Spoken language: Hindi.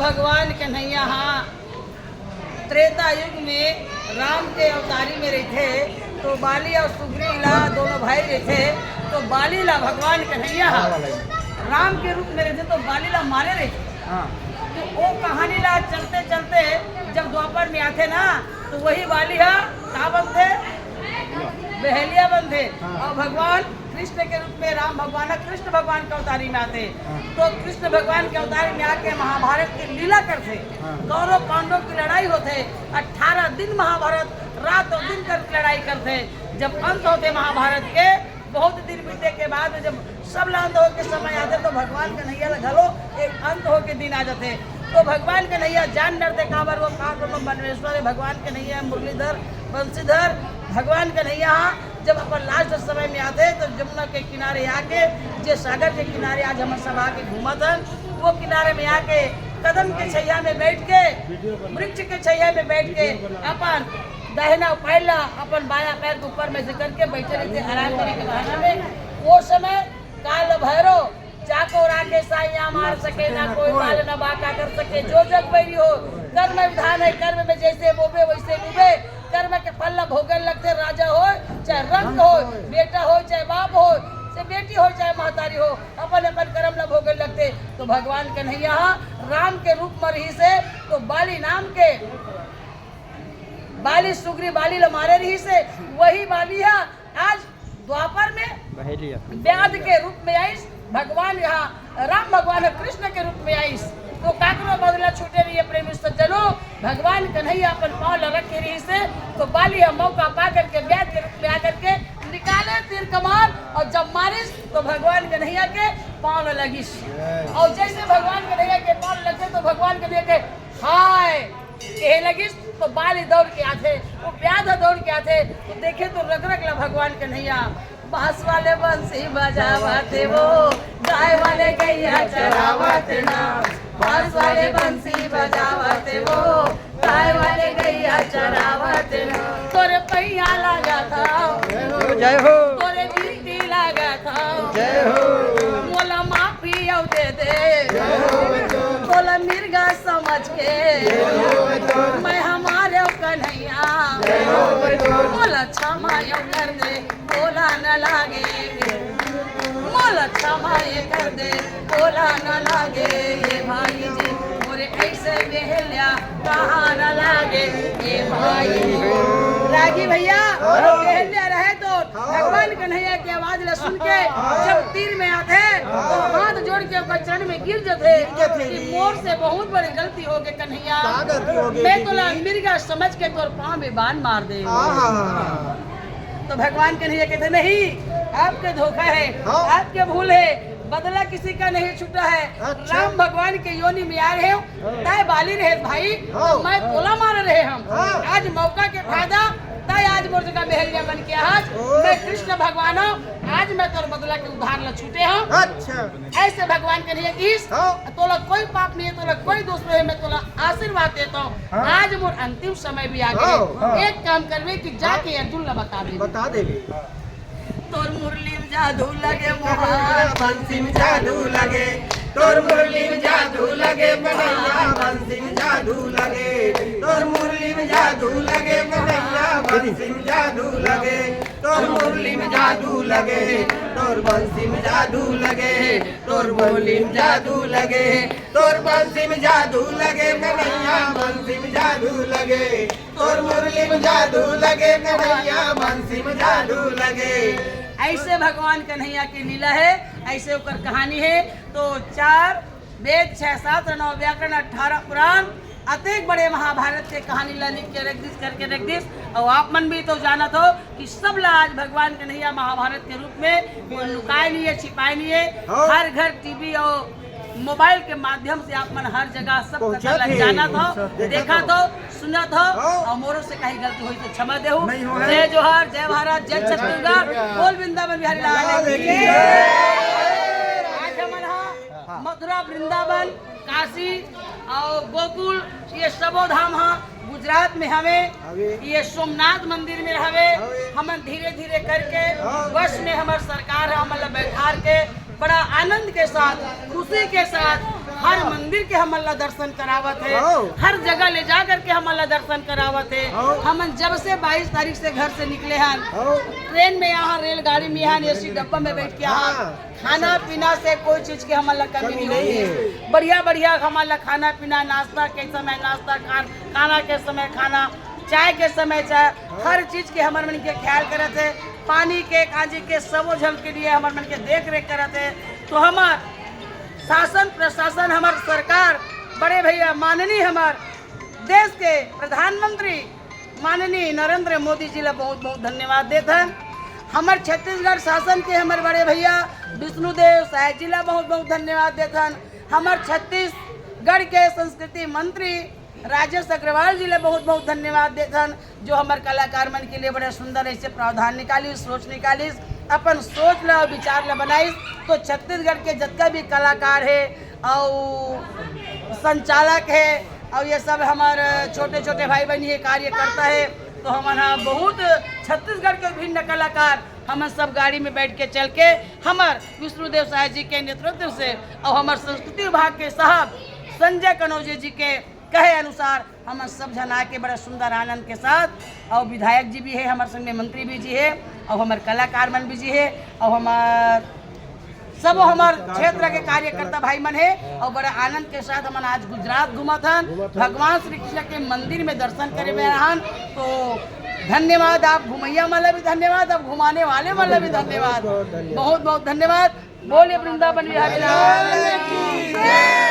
भगवान कन्हैया हाँ त्रेता युग में राम के अवतारी में रहे थे तो बाली और सुग्रीला दोनों भाई रहे थे। तो बालीला भगवान कन्हैया राम के रूप में रहे थे तो बालीला मारे रहे थे। तो वो कहानी ला चलते चलते जब द्वापर में आते ना तो वही बाली कहाँ बनते बहेलिया बनते और भगवान कृष्ण के रूप में राम भगवान कृष्ण भगवान के अवतारी में आते। तो कृष्ण भगवान के अवतारी में आके महाभारत की लीला करते। कौरव पांडव की लड़ाई होते 18 दिन महाभारत रात और दिन कर लड़ाई करते। जब अंत होते महाभारत के बहुत दिन बीतने के बाद जब सब अंत हो के समय आते तो भगवान कन्हैया घलो एक अंत हो के दिन आ जाते। तो भगवान कन्हैया जान डरते काबर वो कहाँ बनवेश्वर भगवान कन्हैया मुरलीधर बंशीधर भगवान कन्हैया जब अपन लास्ट समय में आते तो जमुना के किनारे आके जे सागर के किनारे आज हम सब आके घूमा था वो किनारे में आके कदम के छैया में बैठ के वृक्ष के छैया में बैठ के अपन दाहिना पैला अपन बाया पैर के ऊपर में से करके बैठे रहते आराम करने के बहाना में। वो समय काल भैरव चाको राके साइया मार सके ना कोई बाल न बाका कर सके जो जग बैरी हो कर्म विधान है कर्म में जैसे बोबे वैसे डूबे कर्म के फल न भोगन लगते राजा हो चाहे रंग हो बेटा हो चाहे बाप हो चाहे बेटी हो चाहे महतारी हो अपन अपन कर्म न भोगन लगते। तो भगवान कन्हैया राम के रूप में रही से तो बाली नाम के बाली सुग्री बाली मारे रही से वही बाली आज द्वापर में व्याध के रूप में आई भगवान यहाँ राम भगवान कृष्ण के रूप में आई। तो काकरो बदला छूटे रही है प्रेमी सज्जनो भगवान कन्हैया अपन पाँव रखे रही से तो बाली मौका पा करके व्याध के रूप में आकर के निकाले तीर कमान और जब मारिस तो भगवान कन्हैया के पाँव लगिस और जैसे भगवान कन्हैया के पाँव लगते तो भगवान कन्हैया के हाय कहे लगिस तो बाली दौड़ के आते वो व्याध दौड़ के आते तो देखे तो रग रग ला भगवान कन्हैया बांस वाले बंसी बजावाते वो गाय वाले गैया चरावाते ना बांस वाले बंसी बजावाते वो गाय वाले गैया चरावाते ना तोरे पैया लगा था जय हो तोरे गिनती लगा था जय हो मोला माफी दे दे तोला मिर्गा समझ के मैं हमारे कन्हैया मोला क्षमा कर दे बोला न लागे मोला क्षमा कर दे बोला न लागे ये भाई जी मोरे ऐसे बेहलिया कहाँ न लागे ये भाई रागी भैया बेहलिया रहे तो भगवान कन्हैया की आवाज ला सुन के जब तीर में आते तो हाथ जोड़ के ऊपर चरण में गिर जाते कि मोर से बहुत बड़ी गलती हो गई कन्हैया मैं तोला मिर्गा समझ के तोर पाँव में बाण मार दे। तो भगवान कन्हैया कहते नहीं आपके धोखा है आपके भूल है बदला किसी का नहीं छूटा है। राम भगवान के योनि में आ रहे हो ताय बाली रहे भाई मैं तोला मार रहे हम आज मौका के फायदा ताय आज मोर जगह बेहलिया बन के आज मैं कृष्ण भगवान हूँ आज मैं तोर बदला के उधार ल छूटे हूँ। अच्छा ऐसे भगवान कन्हैया की तोला कोई पाप नहीं है तोला कोई दोष नहीं है मैं तोला आशीर्वाद देता हूँ। आज मोर अंतिम समय भी आ गए एक काम करवे कि जाके अर्जुन ला बता दे तोर मुरली में जादू लगे मोहन बंसी में जादू लगे तोर मुरली में जादू लगे कन्हैया बंसी में जादू लगे तोर मुरली में जादू लगे कन्हैया बंसी में जादू लगे तोर मुरली में जादू लगे तोर बंसी में जादू लगे तोर मुरली में जादू लगे तोर बंसी में जादू लगे कन्हैया बंसी में जादू लगे तोर मुरली में जादू लगे कन्हैया बंसी में जादू लगे। ऐसे भगवान कन्हैया की लीला है ऐसे ऊपर कहानी है। तो 4 वेद 6 7 9 व्याकरण 18 पुराण अतेक बड़े महाभारत के कहानी ला लिख के रख दिस करके रख दिस और आप मन भी तो जाना था कि सब ला आज भगवान कन्हैया महाभारत के रूप में कोई लुकाए नहीं है छिपाए नहीं है। हर घर टीवी और मोबाइल के माध्यम से आप मन हर जगह सब पता लग जाना था देखा था सुना था और मोरों से कहीं गलती हुई तो क्षमा दे जय जोहार जय भारत जय छत्तीसगढ़ बोल वृंदावन बिहारी लाल की आज हम मथुरा वृंदावन काशी और गोकुल ये सबो धाम गुजरात में हमें ये सोमनाथ मंदिर में हवे हम धीरे धीरे करके बस में हमारे सरकार है हम बैठार के बड़ा आनंद के साथ खुशी के साथ हर मंदिर के हमला दर्शन करावत है, हर जगह ले जा करके हमला दर्शन करावत है। हम जब से 22 तारीख से घर से निकले हैं, ट्रेन में यहाँ, रेलगाड़ी में यहाँ, एसी डब्बा में बैठ के यहाँ, खाना पीना से कोई चीज की हमारा कमी नहीं हुई है। बढ़िया बढ़िया हमारा खाना पीना, नाश्ता के समय नाश्ता, खाना के समय खाना, चाय के समय चाय, हर चीज के हमारे मन के ख्याल करते है। पानी के काजी के सबो झल के लिए हमारे मन के देख रेख करते है। तो हमार शासन प्रशासन, हमार सरकार, बड़े भैया माननीय हमार देश के प्रधानमंत्री माननीय नरेंद्र मोदी जी ला बहुत बहुत धन्यवाद देते हैं। हमार छत्तीसगढ़ शासन के हमारे बड़े भैया विष्णुदेव साय जी ला बहुत बहुत धन्यवाद देते हैं। हमार छत्तीसगढ़ के संस्कृति मंत्री राजेश अग्रवाल जी ले बहुत बहुत धन्यवाद देते हैं, जो हमारे कलाकार मन के लिए बड़े सुंदर ऐसे प्रावधान निकाली, सोच निकाली, अपन सोच ला विचार ला बनाई। तो छत्तीसगढ़ के जितना भी कलाकार है और संचालक है और ये सब हमारे छोटे छोटे भाई बहन ये कार्य करता है। तो हमारा बहुत छत्तीसगढ़ के भिन्न कलाकार हम सब गाड़ी में बैठ के चल के हमार विष्णुदेव साय जी के नेतृत्व से और हमारे संस्कृति विभाग के साहब संजय कनौजे जी के कहे अनुसार हम सब जना के बड़ा सुंदर आनंद के साथ, और विधायक जी भी है हमारे संग में, मंत्री भी जी है, और हमारे कलाकार मन भी जी है, और हमार सब हमारे क्षेत्र के कार्यकर्ता भाई मन है, और बड़ा आनंद के साथ हम आज गुजरात घूमा था, भगवान श्री कृष्ण के मंदिर में दर्शन करे में रहन। तो धन्यवाद, आप घुमैया वाला भी धन्यवाद, आप घुमाने वाले वाला भी धन्यवाद, बहुत बहुत धन्यवाद। बोलिए वृंदावन बिहारी लाल की जय।